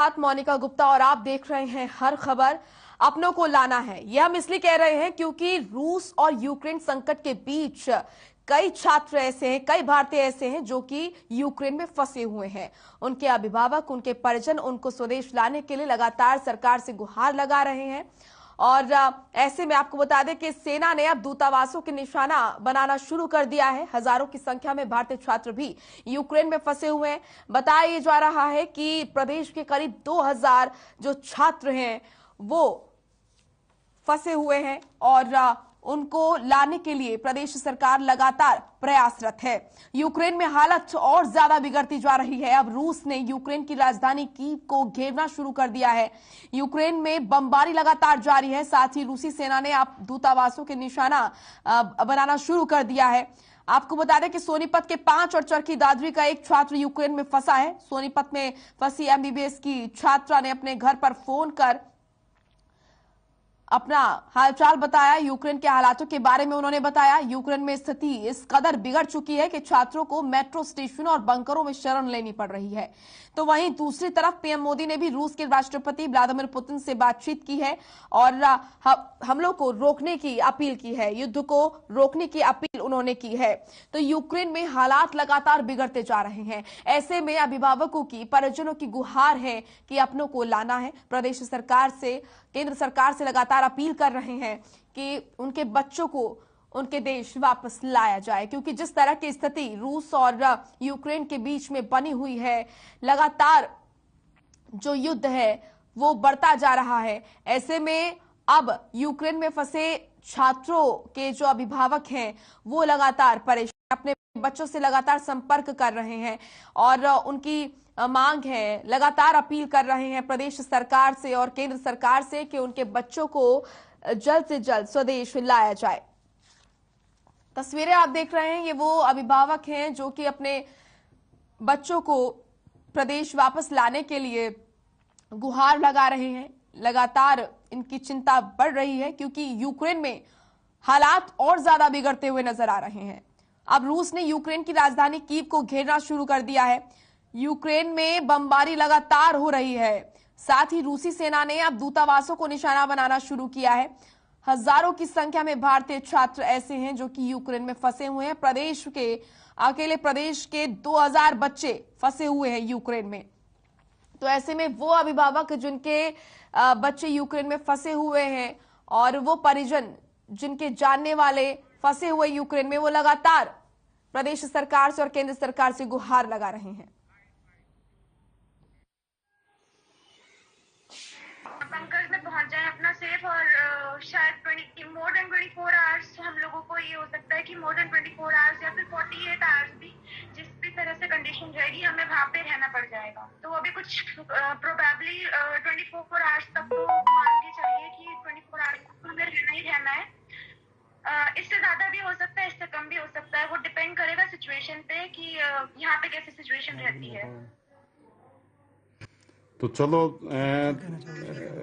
साथ मोनिका गुप्ता और आप देख रहे हैं हर खबर। अपनों को लाना है, यह हम इसलिए कह रहे हैं क्योंकि रूस और यूक्रेन संकट के बीच कई छात्र ऐसे हैं, कई भारतीय ऐसे हैं जो कि यूक्रेन में फंसे हुए हैं। उनके अभिभावक, उनके परिजन उनको स्वदेश लाने के लिए लगातार सरकार से गुहार लगा रहे हैं। और ऐसे में आपको बता दें कि सेना ने अब दूतावासों के निशाना बनाना शुरू कर दिया है। हजारों की संख्या में भारतीय छात्र भी यूक्रेन में फंसे हुए हैं। बताया जा रहा है कि प्रदेश के करीब 2000 जो छात्र हैं वो फंसे हुए हैं और उनको लाने के लिए प्रदेश सरकार लगातार प्रयासरत है। यूक्रेन में हालत और ज्यादा बिगड़ती जा रही है। अब रूस ने यूक्रेन की राजधानी कीव को घेरना शुरू कर दिया है। यूक्रेन में बमबारी लगातार जारी है। साथ ही रूसी सेना ने अब दूतावासों के निशाना बनाना शुरू कर दिया है। आपको बता दें कि सोनीपत के 5 और चरखी दादरी का एक छात्र यूक्रेन में फंसा है। सोनीपत में फंसी एमबीबीएस की छात्रा ने अपने घर पर फोन कर अपना हालचाल बताया। यूक्रेन के हालातों के बारे में उन्होंने बताया। यूक्रेन में स्थिति इस कदर बिगड़ चुकी है कि छात्रों को मेट्रो स्टेशन और बंकरों में शरण लेनी पड़ रही है। तो वहीं दूसरी तरफ पीएम मोदी ने भी रूस के राष्ट्रपति व्लादिमीर पुतिन से बातचीत की है और हमलों को रोकने की अपील की है, युद्ध को रोकने की अपील उन्होंने की है। तो यूक्रेन में हालात लगातार बिगड़ते जा रहे हैं। ऐसे में अभिभावकों की, परिजनों की गुहार है कि अपनों को लाना है। प्रदेश सरकार से, केंद्र सरकार से लगातार अपील कर रहे हैं कि उनके बच्चों को उनके देश वापस लाया जाए, क्योंकि जिस तरह की स्थिति रूस और यूक्रेन के बीच में बनी हुई है, लगातार जो युद्ध है वो बढ़ता जा रहा है। ऐसे में अब यूक्रेन में फंसे छात्रों के जो अभिभावक हैं वो लगातार परेशान, अपने बच्चों से लगातार संपर्क कर रहे हैं और उनकी मांग है, लगातार अपील कर रहे हैं प्रदेश सरकार से और केंद्र सरकार से कि उनके बच्चों को जल्द से जल्द स्वदेश लाया जाए। तस्वीरें आप देख रहे हैं, ये वो अभिभावक हैं जो कि अपने बच्चों को प्रदेश वापस लाने के लिए गुहार लगा रहे हैं। लगातार इनकी चिंता बढ़ रही है क्योंकि यूक्रेन में हालात और ज्यादा बिगड़ते हुए नजर आ रहे हैं। अब रूस ने यूक्रेन की राजधानी कीव को घेरना शुरू कर दिया है। यूक्रेन में बमबारी लगातार हो रही है। साथ ही रूसी सेना ने अब दूतावासों को निशाना बनाना शुरू किया है। हजारों की संख्या में भारतीय छात्र ऐसे हैं जो कि यूक्रेन में फंसे हुए हैं। अकेले प्रदेश के 2000 बच्चे फंसे हुए हैं यूक्रेन में। तो ऐसे में वो अभिभावक जिनके बच्चे यूक्रेन में फंसे हुए हैं और वो परिजन जिनके जानने वाले फंसे हुए यूक्रेन में, वो लगातार प्रदेश सरकार से और केंद्र सरकार से गुहार लगा रहे हैं। बंकर्स में पहुंच जाए अपना सेफ, और शायद मोर देन 24 आवर्स हम लोगों को ये हो सकता है कि मोर देन 24 आवर्स या फिर 48 आवर्स भी, जिस भी तरह से कंडीशन रहेगी, हमें वहां पे रहना पड़ जाएगा। तो अभी कुछ प्रोबेबली 24 आवर्स तक तो मान के चलिए कि 24 आवर्स तक हमें रहना ही रहना है। इससे ज्यादा भी हो सकता है, इससे कम भी हो सकता है। वो डिपेंड करेगा सिचुएशन पे कि यहाँ पे कैसी सिचुएशन रहती है। तो चलो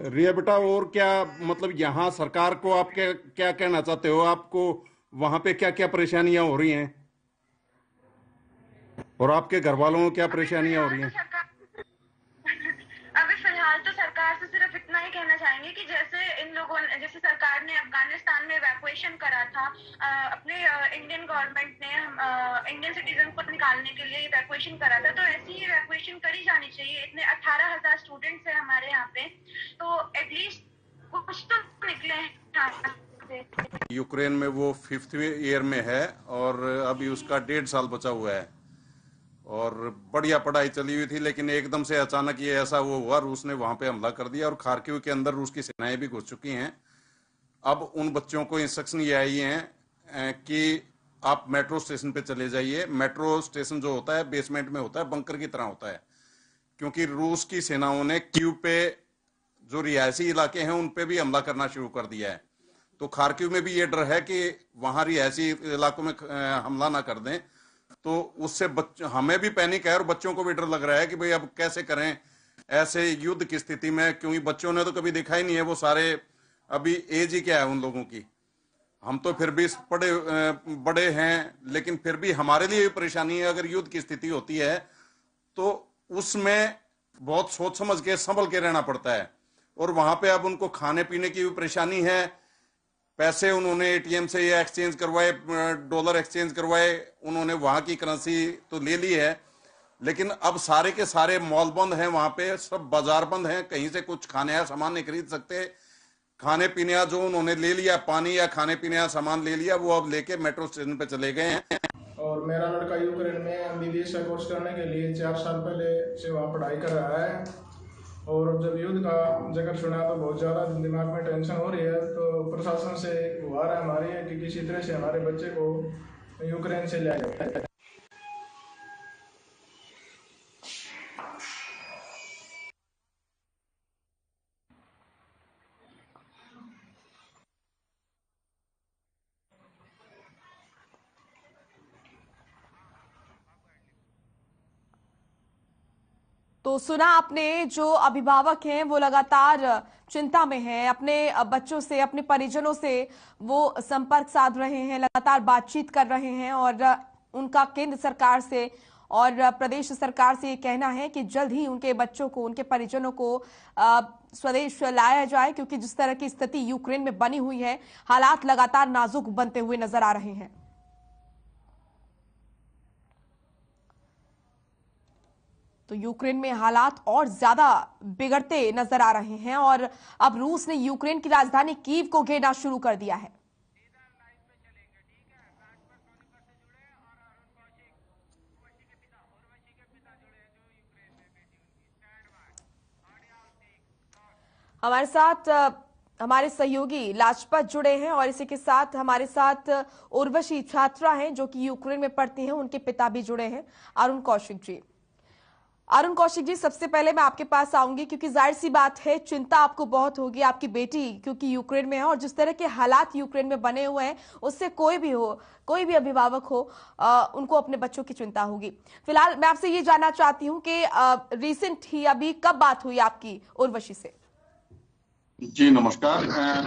रिया बेटा, और क्या मतलब यहाँ सरकार को आप क्या कहना चाहते हो? आपको वहां पे क्या क्या परेशानियां हो रही हैं और आपके घर वालों को क्या परेशानियां हो रही हैं? अभी फिलहाल तो सरकार से सिर्फ इतना ही कहना चाहेंगे कि जैसे सरकार ने अफगानिस्तान में इवैक्यूएशन करा था, अपने इंडियन गवर्नमेंट ने इंडियन सिटीजन को निकालने के लिए इवैक्यूएशन करा था, तो ऐसी ही इवैक्यूएशन करी जानी चाहिए। इतने 18,000 स्टूडेंट्स हैं हमारे यहाँ पे, तो एटलीस्ट कुछ तो निकले हैं। यूक्रेन में वो 5th ईयर में है और अभी उसका 1.5 साल बचा हुआ है और बढ़िया पढ़ाई चली हुई थी, लेकिन एकदम से अचानक ये ऐसा वो हुआ, रूस ने वहां पे हमला कर दिया और खार्किव के अंदर रूस की सेनाएं भी घुस चुकी हैं। अब उन बच्चों को इंस्ट्रक्शन ये आई हैं कि आप मेट्रो स्टेशन पे चले जाइए। मेट्रो स्टेशन जो होता है बेसमेंट में होता है, बंकर की तरह होता है, क्योंकि रूस की सेनाओं ने कीव पे जो रिहायशी इलाके हैं उन पे भी हमला करना शुरू कर दिया है। तो खार्किव में भी ये डर है कि वहां रिहायशी इलाकों में हमला ना कर दें, तो उससे हमें भी पैनिक है और बच्चों को भी डर लग रहा है कि भाई अब कैसे करें ऐसे युद्ध की स्थिति में, क्योंकि बच्चों ने तो कभी देखा ही नहीं है। वो सारे अभी एज ही क्या है उन लोगों की, हम तो फिर भी बड़े हैं, लेकिन फिर भी हमारे लिए भी परेशानी है। अगर युद्ध की स्थिति होती है तो उसमें बहुत सोच समझ के संभल के रहना पड़ता है। और वहां पे अब उनको खाने पीने की भी परेशानी है। पैसे उन्होंने एटीएम से या एक्सचेंज करवाए, डॉलर एक्सचेंज करवाए, उन्होंने वहां की करेंसी तो ले ली है, लेकिन अब सारे के सारे मॉल बंद हैं, वहां पे सब बाजार बंद हैं, कहीं से कुछ खाने या सामान नहीं खरीद सकते। खाने पीने जो उन्होंने ले लिया, पानी या खाने पीने का सामान ले लिया, वो अब लेके मेट्रो स्टेशन पे चले गए हैं। और मेरा लड़का यूक्रेन में एमबीबीएस का कोर्स करने के लिए 4 साल पहले से वहाँ पढ़ाई कर रहा है। और जब युद्ध का जिक्र सुना तो बहुत ज़्यादा दिमाग में टेंशन हो रही है। तो प्रशासन से गुहार है हमारी है कि किसी तरह से हमारे बच्चे को यूक्रेन से ले जाए। तो सुना आपने, जो अभिभावक हैं वो लगातार चिंता में हैं, अपने बच्चों से, अपने परिजनों से वो संपर्क साध रहे हैं, लगातार बातचीत कर रहे हैं और उनका केंद्र सरकार से और प्रदेश सरकार से ये कहना है कि जल्द ही उनके बच्चों को, उनके परिजनों को स्वदेश लाया जाए, क्योंकि जिस तरह की स्थिति यूक्रेन में बनी हुई है, हालात लगातार नाजुक बनते हुए नजर आ रहे हैं। तो यूक्रेन में हालात और ज्यादा बिगड़ते नजर आ रहे हैं और अब रूस ने यूक्रेन की राजधानी कीव को घेरना शुरू कर दिया है। हमारे साथ हमारे सहयोगी लाजपत जुड़े हैं और इसी के साथ हमारे साथ उर्वशी छात्रा हैं जो कि यूक्रेन में पढ़ती हैं, उनके पिता भी जुड़े हैं, अरुण कौशिक जी। अरुण कौशिक जी, सबसे पहले मैं आपके पास आऊंगी क्योंकि जाहिर सी बात है चिंता आपको बहुत होगी, आपकी बेटी क्योंकि यूक्रेन में है और जिस तरह के हालात यूक्रेन में बने हुए हैं उससे कोई भी हो, कोई भी अभिभावक हो, उनको अपने बच्चों की चिंता होगी। फिलहाल मैं आपसे ये जानना चाहती हूँ कि रिसेंट ही अभी कब बात हुई आपकी उर्वशी से? जी नमस्कार।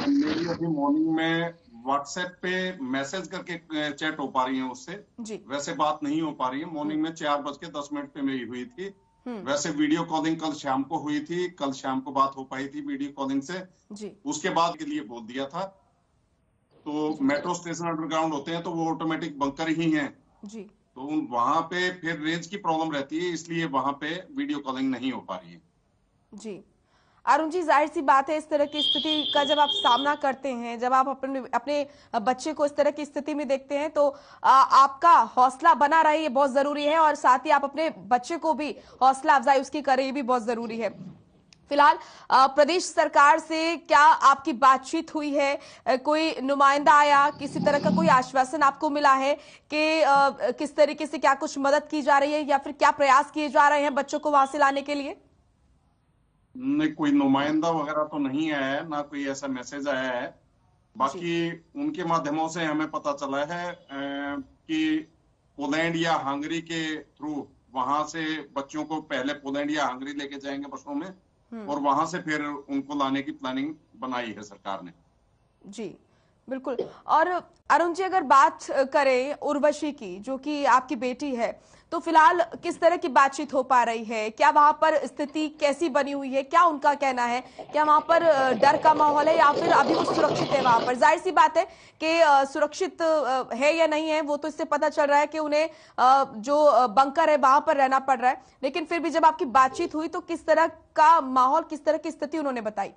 मेरी अभी मॉर्निंग में व्हाट्सएप पे मैसेज करके चैट हो पा रही है उससे, वैसे बात नहीं हो पा रही है। मॉर्निंग में 4:10 पे मेरी हुई थी। वैसे वीडियो कॉलिंग कल शाम को हुई थी, कल शाम को बात हो पाई थी वीडियो कॉलिंग से। उसके बाद के लिए बोल दिया था। तो मेट्रो स्टेशन अंडरग्राउंड होते हैं तो वो ऑटोमेटिक बंकर ही हैं, तो वहां पे फिर रेंज की प्रॉब्लम रहती है, इसलिए वहां पे वीडियो कॉलिंग नहीं हो पा रही है। जी अरुण जी, जाहिर सी बात है इस तरह की स्थिति का जब आप सामना करते हैं, जब आप अपने बच्चे को इस तरह की स्थिति में देखते हैं तो आपका हौसला बना रहे ये बहुत जरूरी है और साथ ही आप अपने बच्चे को भी हौसला अफजाई उसकी करें, ये भी बहुत जरूरी है। फिलहाल प्रदेश सरकार से क्या आपकी बातचीत हुई है? कोई नुमाइंदा आया, किसी तरह का कोई आश्वासन आपको मिला है कि किस तरीके से क्या कुछ मदद की जा रही है या फिर क्या प्रयास किए जा रहे हैं बच्चों को वहां से लाने के लिए? नहीं, कोई नुमाइंदा वगैरह तो नहीं आया है, ना कोई ऐसा मैसेज आया है। बाकी उनके माध्यमों से हमें पता चला है कि पोलैंड या हंगरी के थ्रू वहां से बच्चों को पहले पोलैंड या हंगरी लेके जाएंगे बसों में और वहां से फिर उनको लाने की प्लानिंग बनाई है सरकार ने। जी बिल्कुल। और अरुण जी, अगर बात करें उर्वशी की जो कि आपकी बेटी है, तो फिलहाल किस तरह की बातचीत हो पा रही है? क्या वहां पर स्थिति कैसी बनी हुई है? क्या उनका कहना है? क्या वहां पर डर का माहौल है या फिर अभी वो सुरक्षित है वहां पर? जाहिर सी बात है कि सुरक्षित है या नहीं है वो तो इससे पता चल रहा है कि उन्हें जो बंकर है वहां पर रहना पड़ रहा है, लेकिन फिर भी जब आपकी बातचीत हुई तो किस तरह का माहौल, किस तरह की स्थिति उन्होंने बताई?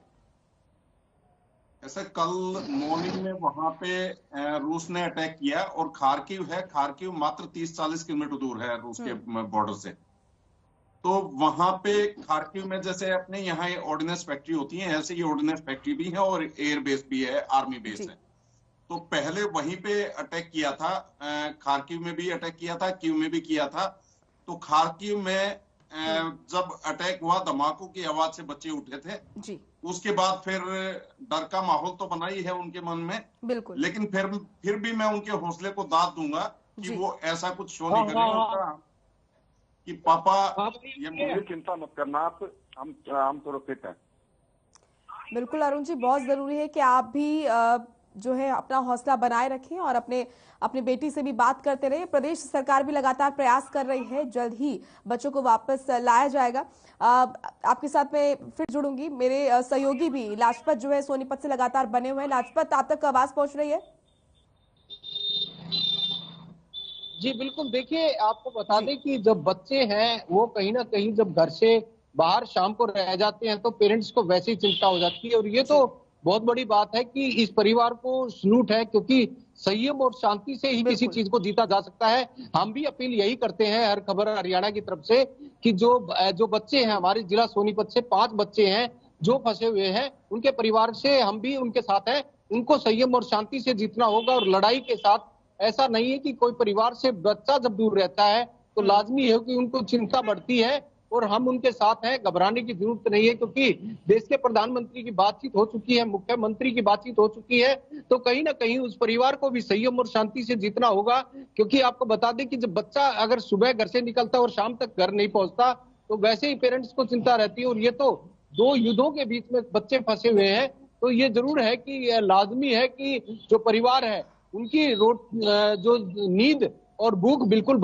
ऐसे कल मॉर्निंग में वहां पे रूस ने अटैक किया और खार्किव है, खार्किव मात्र 30-40 किलोमीटर दूर है रूस के बॉर्डर से। तो वहां पे खार्किव में जैसे अपने यहाँ ऑर्डिनेंस फैक्ट्री होती है, ऐसे ही ऑर्डिनेंस फैक्ट्री भी है और एयर बेस भी है, आर्मी बेस है। तो पहले वहीं पे अटैक किया था, खार्किव में भी अटैक किया था, कीव में भी किया था। तो खार्किव में जब अटैक हुआ, धमाकों की आवाज से बच्चे उठे थे। उसके बाद फिर डर का माहौल तो बना ही है उनके मन में, बिल्कुल, लेकिन फिर भी मैं उनके हौसले को दाद दूंगा कि वो ऐसा कुछ शो नहीं करेगा कि पापा ये चिंता मत करना, आप हम सुरक्षित हैं। बिल्कुल अरुण जी, बहुत जरूरी है कि आप भी जो है अपना हौसला बनाए रखें और अपने बेटी से भी बात करते रहे। प्रदेश सरकार भी लगातार प्रयास कर रही है, जल्द ही बच्चों को वापस लाया जाएगा। आपके साथ में फिर जुड़ूंगी। मेरे सहयोगी भी लाजपत जो है सोनीपत से लगातार बने हुए हैं। लाजपत, आप तक आवाज पहुंच रही है? जी बिल्कुल, देखिए आपको बता दें कि जब बच्चे हैं वो कहीं ना कहीं जब घर से बाहर शाम को रह जाते हैं तो पेरेंट्स को वैसे ही चिंता हो जाती है। और ये तो बहुत बड़ी बात है कि इस परिवार को सलूट है, क्योंकि संयम और शांति से ही किसी चीज को जीता जा सकता है। हम भी अपील यही करते हैं हर खबर हरियाणा की तरफ से कि जो बच्चे हैं, हमारे जिला सोनीपत से 5 बच्चे हैं जो फंसे हुए हैं, उनके परिवार से हम भी उनके साथ हैं। उनको संयम और शांति से जीतना होगा और लड़ाई के साथ। ऐसा नहीं है कि कोई परिवार से बच्चा जब दूर रहता है तो लाजमी है कि उनको चिंता बढ़ती है, और हम उनके साथ हैं। घबराने की जरूरत नहीं है, क्योंकि देश के प्रधानमंत्री की बातचीत हो चुकी है, मुख्यमंत्री की बातचीत हो चुकी है। तो कहीं ना कहीं उस परिवार को भी संयम और शांति से जीतना होगा। क्योंकि आपको बता दें कि जब बच्चा अगर सुबह घर से निकलता है और शाम तक घर नहीं पहुंचता तो वैसे ही पेरेंट्स को चिंता रहती है। और ये तो 2 युद्धों के बीच में बच्चे फंसे हुए हैं। तो ये जरूर है कि लाजमी है कि जो परिवार है उनकी जो नींद और भूख बिल्कुल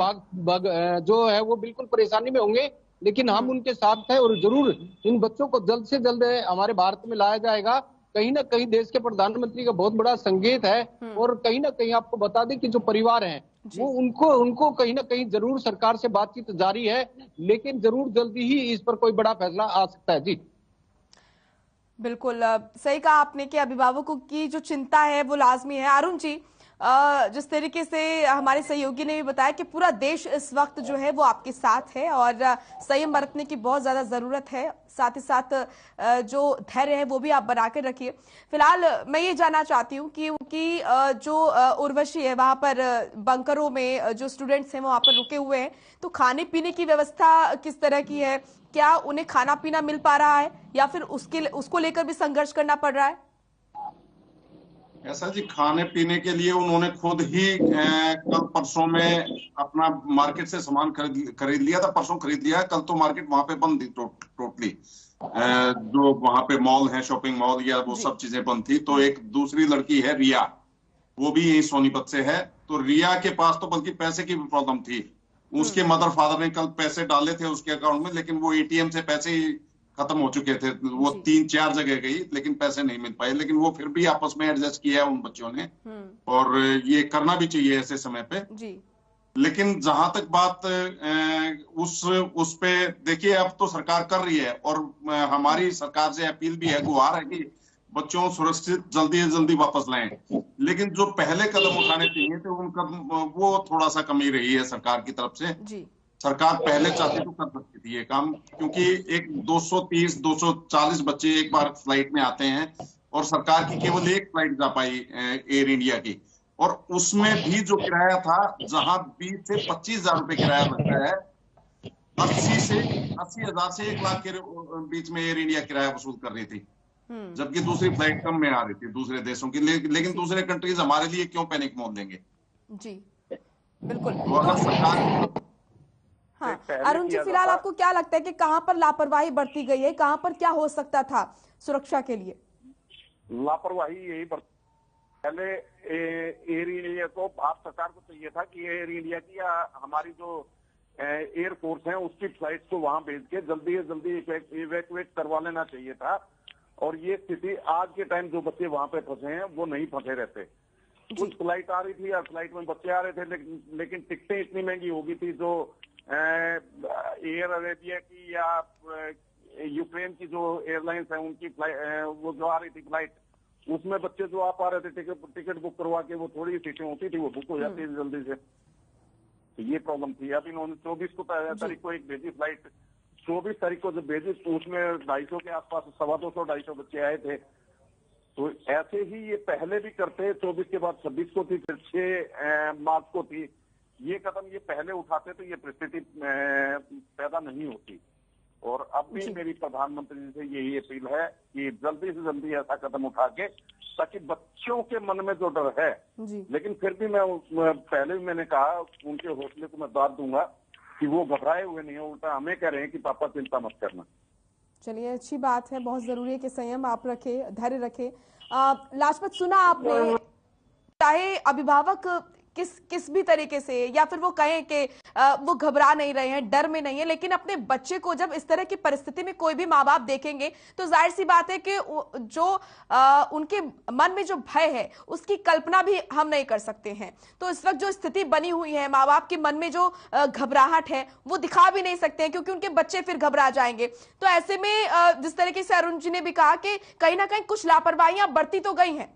जो है वो बिल्कुल परेशानी में होंगे। लेकिन हम उनके साथ हैं और जरूर इन बच्चों को जल्द से जल्द हमारे भारत में लाया जाएगा। कहीं ना कहीं देश के प्रधानमंत्री का बहुत बड़ा संकेत है। और कहीं ना कहीं आपको बता दें कि जो परिवार हैं वो उनको कहीं ना कहीं जरूर सरकार से बातचीत जारी है, लेकिन जरूर जल्दी ही इस पर कोई बड़ा फैसला आ सकता है। जी बिल्कुल सही कहा आपने कि अभिभावकों की जो चिंता है वो लाजमी है। अरुण जी, जिस तरीके से हमारे सहयोगी ने भी बताया कि पूरा देश इस वक्त जो है वो आपके साथ है और संयम बरतने की बहुत ज्यादा जरूरत है। साथ ही साथ जो धैर्य है वो भी आप बना कर रखिए। फिलहाल मैं ये जानना चाहती हूँ कि जो उर्वशी है वहां पर बंकरों में जो स्टूडेंट्स हैं वहां पर रुके हुए हैं, तो खाने पीने की व्यवस्था किस तरह की है? क्या उन्हें खाना पीना मिल पा रहा है या फिर उसको लेकर भी संघर्ष करना पड़ रहा है? ऐसा जी, खाने पीने के लिए उन्होंने खुद ही कल परसों में अपना मार्केट से सामान खरीद लिया था। परसों खरीद लिया है, कल तो मार्केट वहां पे बंद थी टोटली। जो वहां पे मॉल है, शॉपिंग मॉल या वो सब चीजें बंद थी। तो एक दूसरी लड़की है रिया, वो भी यही सोनीपत से है। तो रिया के पास तो बल्कि पैसे की भी प्रॉब्लम थी। उसके मदर फादर ने कल पैसे डाले थे उसके अकाउंट में, लेकिन वो एटीएम से पैसे ही खत्म हो चुके थे। वो 3-4 जगह गई लेकिन पैसे नहीं मिल पाए। लेकिन वो फिर भी आपस में एडजस्ट किया उन बच्चों ने, और ये करना भी चाहिए ऐसे समय पे जी। लेकिन जहां तक बात उस पे देखिए, अब तो सरकार कर रही है और हमारी सरकार से अपील भी है, गुहार है कि बच्चों सुरक्षित जल्दी से जल्दी वापस लाएं। लेकिन जो पहले कदम उठाने चाहिए थे उनका वो थोड़ा सा कमी रही है सरकार की तरफ से जी। सरकार पहले चाहती तो कर सकती थी ये काम, क्योंकि एक 230-240 बच्चे एक बार फ्लाइट में आते हैं और सरकार की केवल एक फ्लाइट जा पाई एयर इंडिया की, और उसमें भी जो किराया था, जहां 20 से 25,000 रुपए किराया लगता है, 80,000 से 1 लाख के बीच में एयर इंडिया किराया वसूल कर रही थी, जबकि दूसरी फ्लाइट कम में आ रही थी दूसरे देशों की। लेकिन दूसरे कंट्रीज हमारे लिए क्यों पैनिक मोड देंगे जी। बिल्कुल। तो अगर सरकार हाँ, अरुण जी, फिलहाल आपको क्या लगता है कि कहां पर लापरवाही बरती गई है? कहां पर क्या हो सकता था सुरक्षा के लिए? लापरवाही यही पहले एयर इंडिया को, भारत सरकार को चाहिए था कि एयर इंडिया की या हमारी जो एयर फोर्स है उसकी फ्लाइट को वहां भेज के जल्दी से जल्दी इवैक्यूएट करवा लेना चाहिए था। और ये स्थिति आज के टाइम जो बच्चे वहां पे फंसे हैं वो नहीं फंसे रहते। कुछ फ्लाइट आ रही थी या फ्लाइट में बच्चे आ रहे थे, लेकिन टिकटें इतनी महंगी हो गई थी। जो एयर अरेबिया की या यूक्रेन की जो एयरलाइंस है उनकी वो जो आ रही थी फ्लाइट, उसमें बच्चे जो आ पा रहे थे टिकट बुक करवा के, वो थोड़ी सीटें होती थी वो बुक हो जाती थी जल्दी से। तो ये प्रॉब्लम थी। अब इन्होंने 24 तारीख को एक भेजी फ्लाइट, 24 तारीख को जब भेजी तो उसमें 250 के आसपास 250-250 बच्चे आए थे। तो ऐसे ही ये पहले भी करते, 24 के बाद 26 को थी, फिर 6 मार्च को थी। ये कदम ये पहले उठाते तो ये परिस्थिति पैदा नहीं होती। और अब भी मेरी प्रधानमंत्री जी से यही अपील है कि जल्दी से जल्दी ऐसा कदम उठा के, ताकि बच्चों के मन में जो डर है, लेकिन फिर भी मैं पहले भी मैंने कहा उनके हौसले को मैं दाद दूंगा कि वो घबराए हुए नहीं है, उल्टा हमें कह रहे हैं कि पापा चिंता मत करना। चलिए, अच्छी बात है, बहुत जरूरी है कि संयम आप रखें, धैर्य रखें। लाजपत, सुना आपने, चाहे अभिभावक किस भी तरीके से, या फिर वो कहें कि वो घबरा नहीं रहे हैं, डर में नहीं है, लेकिन अपने बच्चे को जब इस तरह की परिस्थिति में कोई भी माँ बाप देखेंगे तो जाहिर सी बात है कि जो उनके मन में जो भय है उसकी कल्पना भी हम नहीं कर सकते हैं। तो इस वक्त जो स्थिति बनी हुई है, माँ बाप के मन में जो घबराहट है वो दिखा भी नहीं सकते हैं, क्योंकि उनके बच्चे फिर घबरा जाएंगे। तो ऐसे में जिस तरीके से अरुण जी ने भी कहा कि कहीं ना कहीं कुछ लापरवाहियां बढ़ती तो गई हैं।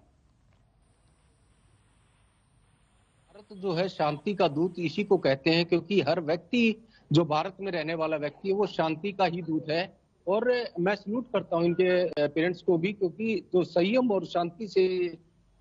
भारत जो है शांति का दूत इसी को कहते हैं, क्योंकि हर व्यक्ति जो भारत में रहने वाला व्यक्ति है वो शांति का ही दूत है। और मैं सल्यूट करता हूं इनके पेरेंट्स को भी, क्योंकि जो संयम और शांति से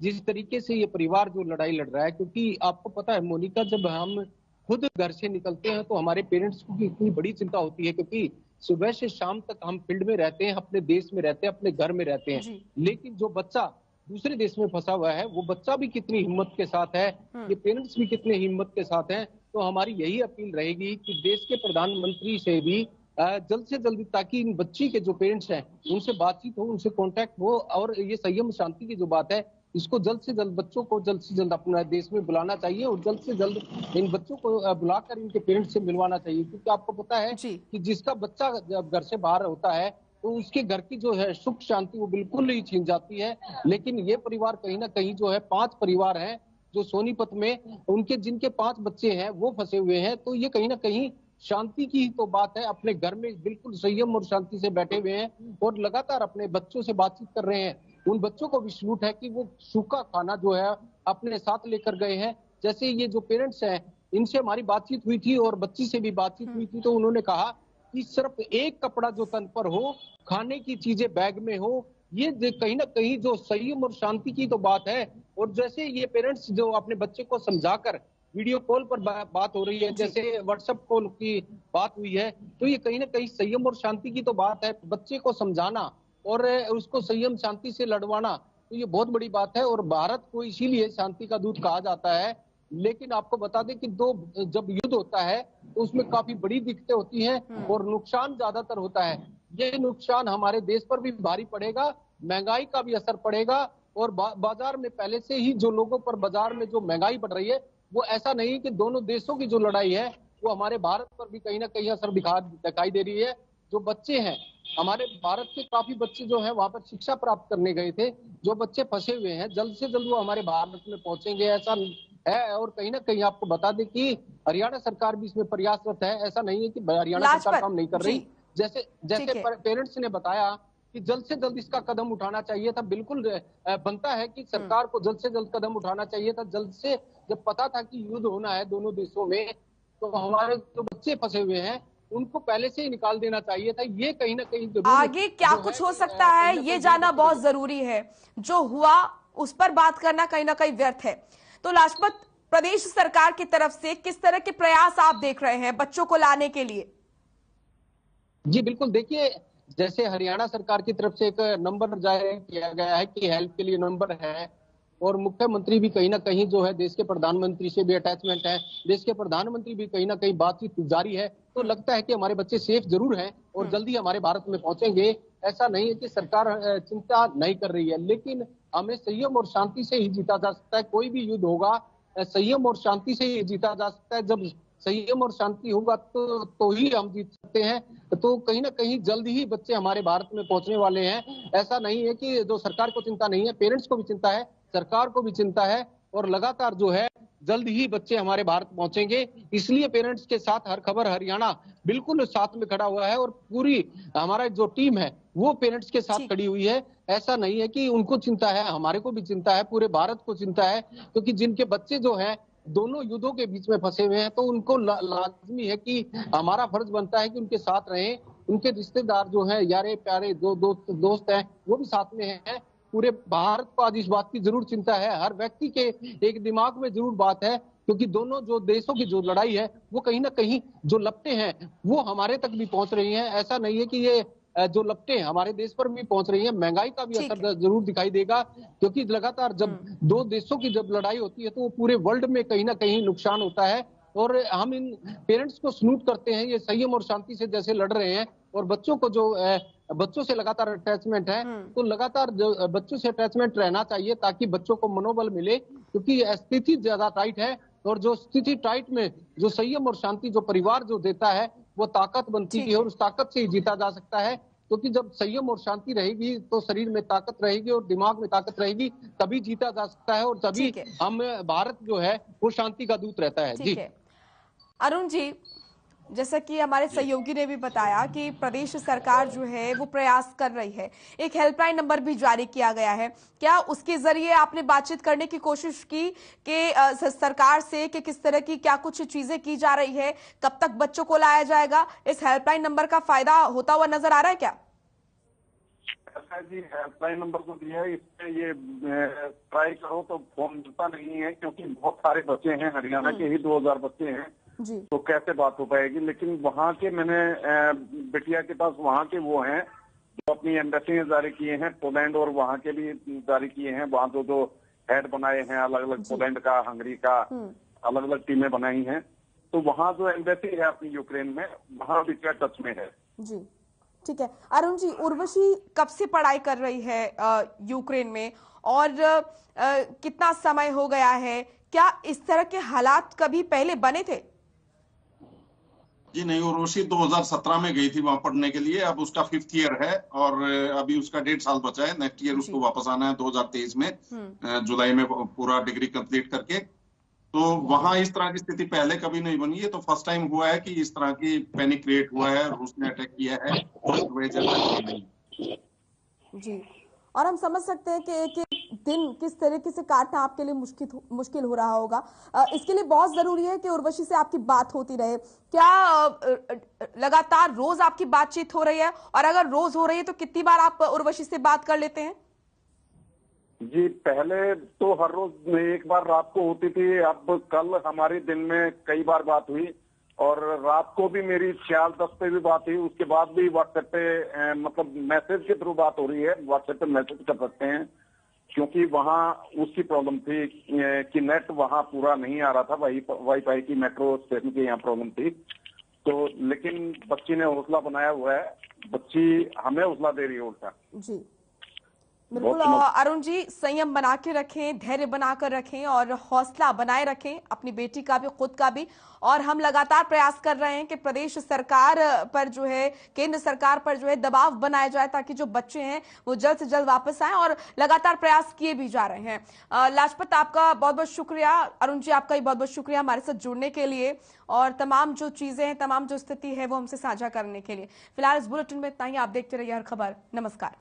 जिस तरीके से ये परिवार जो लड़ाई लड़ रहा है, क्योंकि आपको पता है मोनिका, जब हम खुद घर से निकलते हैं तो हमारे पेरेंट्स को भी इतनी बड़ी चिंता होती है, क्योंकि सुबह से शाम तक हम फील्ड में रहते हैं, अपने देश में रहते हैं, अपने घर में रहते हैं। लेकिन जो बच्चा दूसरे देश में फंसा हुआ है वो बच्चा भी कितनी हिम्मत के साथ है, ये पेरेंट्स भी कितने हिम्मत के साथ हैं। तो हमारी यही अपील रहेगी कि देश के प्रधानमंत्री से भी जल्द से जल्द, ताकि इन बच्ची के जो पेरेंट्स हैं उनसे बातचीत हो, उनसे कांटेक्ट हो, और ये संयम शांति की जो बात है इसको जल्द से जल्द, बच्चों को जल्द से जल्द अपना देश में बुलाना चाहिए, और जल्द से जल्द इन बच्चों को बुलाकर इनके पेरेंट्स से मिलवाना चाहिए। क्योंकि आपको पता है कि जिसका बच्चा जब घर से बाहर होता है तो उसके घर की जो है सुख शांति वो बिल्कुल ही छीन जाती है। लेकिन ये परिवार कहीं ना कहीं जो है, 5 परिवार हैं जो सोनीपत में, उनके जिनके 5 बच्चे हैं वो फंसे हुए हैं। तो ये कहीं ना कहीं शांति की ही तो बात है, अपने घर में बिल्कुल संयम और शांति से बैठे हुए हैं और लगातार अपने बच्चों से बातचीत कर रहे हैं। उन बच्चों को भी सल्यूट है कि वो सूखा खाना जो है अपने साथ लेकर गए हैं। जैसे ये जो पेरेंट्स हैं इनसे हमारी बातचीत हुई थी और बच्ची से भी बातचीत हुई थी, तो उन्होंने कहा कि सिर्फ एक कपड़ा जो तन पर हो, खाने की चीजें बैग में हो, ये कहीं ना कहीं जो संयम और शांति की तो बात है। और जैसे ये पेरेंट्स जो अपने बच्चे को समझाकर वीडियो कॉल पर बात हो रही है, जैसे व्हाट्सएप कॉल की बात हुई है, तो ये कहीं ना कहीं संयम और शांति की तो बात है। बच्चे को समझाना और उसको संयम शांति से लड़वाना, तो ये बहुत बड़ी बात है। और भारत को इसीलिए शांति का दूत कहा जाता है। लेकिन आपको बता दें कि जब युद्ध होता है तो उसमें काफी बड़ी दिक्कतें होती हैं और नुकसान ज्यादातर होता है। ये नुकसान हमारे देश पर भी भारी पड़ेगा, महंगाई का भी असर पड़ेगा, और बाजार में पहले से ही जो लोगों पर बाजार में जो महंगाई बढ़ रही है, वो ऐसा नहीं कि दोनों देशों की जो लड़ाई है वो हमारे भारत पर भी कहीं ना कहीं असर दिखाई दे रही है। जो बच्चे हैं हमारे भारत के, काफी बच्चे जो हैं वहां पर शिक्षा प्राप्त करने गए थे, जो बच्चे फंसे हुए हैं जल्द से जल्द वो हमारे भारत में पहुंचेंगे, ऐसा है। और कहीं ना कहीं आपको बता दें कि हरियाणा सरकार भी इसमें प्रयासरत है। ऐसा नहीं है कि हरियाणा सरकार काम नहीं कर रही। जैसे पेरेंट्स ने बताया कि जल्द से जल्द इसका कदम उठाना चाहिए था, बिल्कुल बनता है कि सरकार को जल्द से जल्द कदम उठाना चाहिए था। जल्द से, जब पता था कि युद्ध होना है दोनों देशों में, तो हमारे जो बच्चे फंसे हुए हैं उनको पहले से ही निकाल देना चाहिए था। ये कहीं ना कहीं आगे क्या कुछ हो सकता है ये जानना बहुत जरूरी है। जो हुआ उस पर बात करना कहीं ना कहीं व्यर्थ है। तो लाजपत, प्रदेश सरकार की तरफ से किस तरह के प्रयास आप देख रहे हैं बच्चों को लाने के लिए? जी बिल्कुल, देखिए जैसे हरियाणा सरकार की तरफ से एक नंबर जारी किया गया है कि हेल्प के लिए नंबर है, और मुख्यमंत्री भी कहीं ना कहीं जो है देश के प्रधानमंत्री से भी अटैचमेंट है, देश के प्रधानमंत्री भी कहीं ना कहीं बातचीत जारी है। तो लगता है कि हमारे बच्चे सेफ जरूर हैं और जल्दी हमारे भारत में पहुंचेंगे। ऐसा नहीं है कि सरकार चिंता नहीं कर रही है, लेकिन हमें संयम और शांति से ही जीता जा सकता है। कोई भी युद्ध होगा संयम और शांति से ही जीता जा सकता है। जब संयम और शांति होगा तो ही हम जीत सकते हैं। तो कहीं ना कहीं जल्द ही बच्चे हमारे भारत में पहुंचने वाले हैं। ऐसा नहीं है कि जो सरकार को चिंता नहीं है, पेरेंट्स को भी चिंता है, सरकार को भी चिंता है, और लगातार जो है जल्द ही बच्चे हमारे भारत पहुंचेंगे। इसलिए पेरेंट्स के साथ हर खबर हरियाणा बिल्कुल साथ में खड़ा हुआ है, और पूरी हमारा जो टीम है वो पेरेंट्स के साथ खड़ी हुई है। ऐसा नहीं है कि उनको चिंता है, हमारे को भी चिंता है, पूरे भारत को चिंता है। क्योंकि जिनके बच्चे जो हैं दोनों युद्धों के बीच में फंसे हुए हैं, तो उनको लाजमी है कि हमारा फर्ज बनता है कि उनके साथ रहें। उनके रिश्तेदार जो हैं, यारे प्यारे दोस्त हैं, वो भी साथ में हैं। पूरे भारत को आज इस बात की जरूर चिंता है, हर व्यक्ति के एक दिमाग में जरूर बात है, क्योंकि दोनों जो देशों की जो लड़ाई है वो कहीं ना कहीं जो लपटें हैं वो हमारे तक भी पहुंच रही हैं। ऐसा नहीं है कि ये जो लपटें हमारे देश पर भी पहुंच रही है। महंगाई का भी असर जरूर दिखाई देगा, क्योंकि लगातार जब दो देशों की जब लड़ाई होती है तो वो पूरे वर्ल्ड में कहीं ना कहीं नुकसान होता है। और हम इन पेरेंट्स को सल्यूट करते हैं, ये संयम और शांति से जैसे लड़ रहे हैं, और बच्चों को जो बच्चों से लगातार अटैचमेंट है, तो लगातार जो बच्चों से अटैचमेंट रहना चाहिए ताकि बच्चों को मनोबल मिले, क्योंकि स्थिति ज्यादा टाइट है और जो स्थिति टाइट में जो संयम और शांति जो परिवार जो देता है वो ताकत बनती है और उस ताकत से ही जीता जा सकता है। क्योंकि जब संयम और शांति रहेगी तो शरीर में ताकत रहेगी और दिमाग में ताकत रहेगी, तभी जीता जा सकता है और तभी हम भारत जो है वो शांति का दूत रहता है। जी अरुण जी, जैसा कि हमारे सहयोगी ने भी बताया कि प्रदेश सरकार जो है वो प्रयास कर रही है, एक हेल्पलाइन नंबर भी जारी किया गया है, क्या उसके जरिए आपने बातचीत करने की कोशिश की कि सरकार से कि किस तरह की क्या कुछ चीजें की जा रही है, कब तक बच्चों को लाया जाएगा, इस हेल्पलाइन नंबर का फायदा होता हुआ नजर आ रहा है क्या? जी हेल्पलाइन नंबर तो दिया है, इसमें ये ट्राई करो तो फोन मिलता नहीं है, क्योंकि बहुत सारे बच्चे हैं, हरियाणा के ही 2000 बच्चे हैं जी। तो कैसे बात हो पाएगी। लेकिन वहाँ के मैंने बिटिया के पास वहाँ के वो हैं जो अपनी एम्बेसी जारी किए हैं, पोलैंड और वहाँ के भी जारी किए हैं, वहाँ जो हेड बनाए हैं अलग अलग, पोलैंड का, हंगरी का, अलग अलग टीमें बनाई हैं, तो वहाँ जो एम्बेसी है अपनी यूक्रेन में, वहाँ बिटिया टच में है। जी ठीक है। अरुण जी, उर्वशी कब से पढ़ाई कर रही है यूक्रेन में और कितना समय हो गया है, क्या इस तरह के हालात कभी पहले बने थे? जी नहीं, उर्वशी 2017 में गई थी वहां पढ़ने के लिए, अब उसका 5th ईयर है और अभी उसका 1.5 साल बचा है, नेक्स्ट ईयर उसको वापस आना है 2023 में, जुलाई में पूरा डिग्री कंप्लीट करके। तो वहां इस तरह की स्थिति पहले कभी नहीं बनी है, तो फर्स्ट टाइम हुआ है कि इस तरह की पैनिक क्रिएट हुआ है, रूस ने अटैक किया है। जी, और हम समझ सकते हैं कि एक एक दिन किस तरीके से काटना आपके लिए मुश्किल हो रहा होगा। इसके लिए बहुत जरूरी है कि उर्वशी से आपकी बात होती रहे। क्या लगातार रोज आपकी बातचीत हो रही है, और अगर रोज हो रही है तो कितनी बार आप उर्वशी से बात कर लेते हैं? जी पहले तो हर रोज एक बार रात को होती थी, अब कल हमारे दिन में कई बार बात हुई और रात को भी मेरी 4-10 पे भी बात हुई, उसके बाद भी व्हाट्सएप पे मतलब मैसेज के थ्रू बात हो रही है, व्हाट्सएप पे मैसेज कर सकते हैं, क्योंकि वहाँ उसकी प्रॉब्लम थी कि नेट वहाँ पूरा नहीं आ रहा था, वाईफाई की मेट्रो स्टेशन की यहाँ प्रॉब्लम थी। तो लेकिन बच्ची ने हौसला बनाया हुआ है, बच्ची हमें हौसला दे रही है उल्टा। जी बिल्कुल अरुण जी, संयम बना के रखें, धैर्य बनाकर रखें और हौसला बनाए रखें, अपनी बेटी का भी, खुद का भी। और हम लगातार प्रयास कर रहे हैं कि प्रदेश सरकार पर जो है, केंद्र सरकार पर जो है दबाव बनाया जाए ताकि जो बच्चे हैं वो जल्द से जल्द वापस आए, और लगातार प्रयास किए भी जा रहे हैं। लाजपत, आपका बहुत बहुत शुक्रिया। अरुण जी, आपका भी बहुत बहुत शुक्रिया हमारे साथ जुड़ने के लिए और तमाम जो चीजें हैं, तमाम जो स्थिति है वो हमसे साझा करने के लिए। फिलहाल इस बुलेटिन में इतना ही। आप देखते रहिए हर खबर। नमस्कार।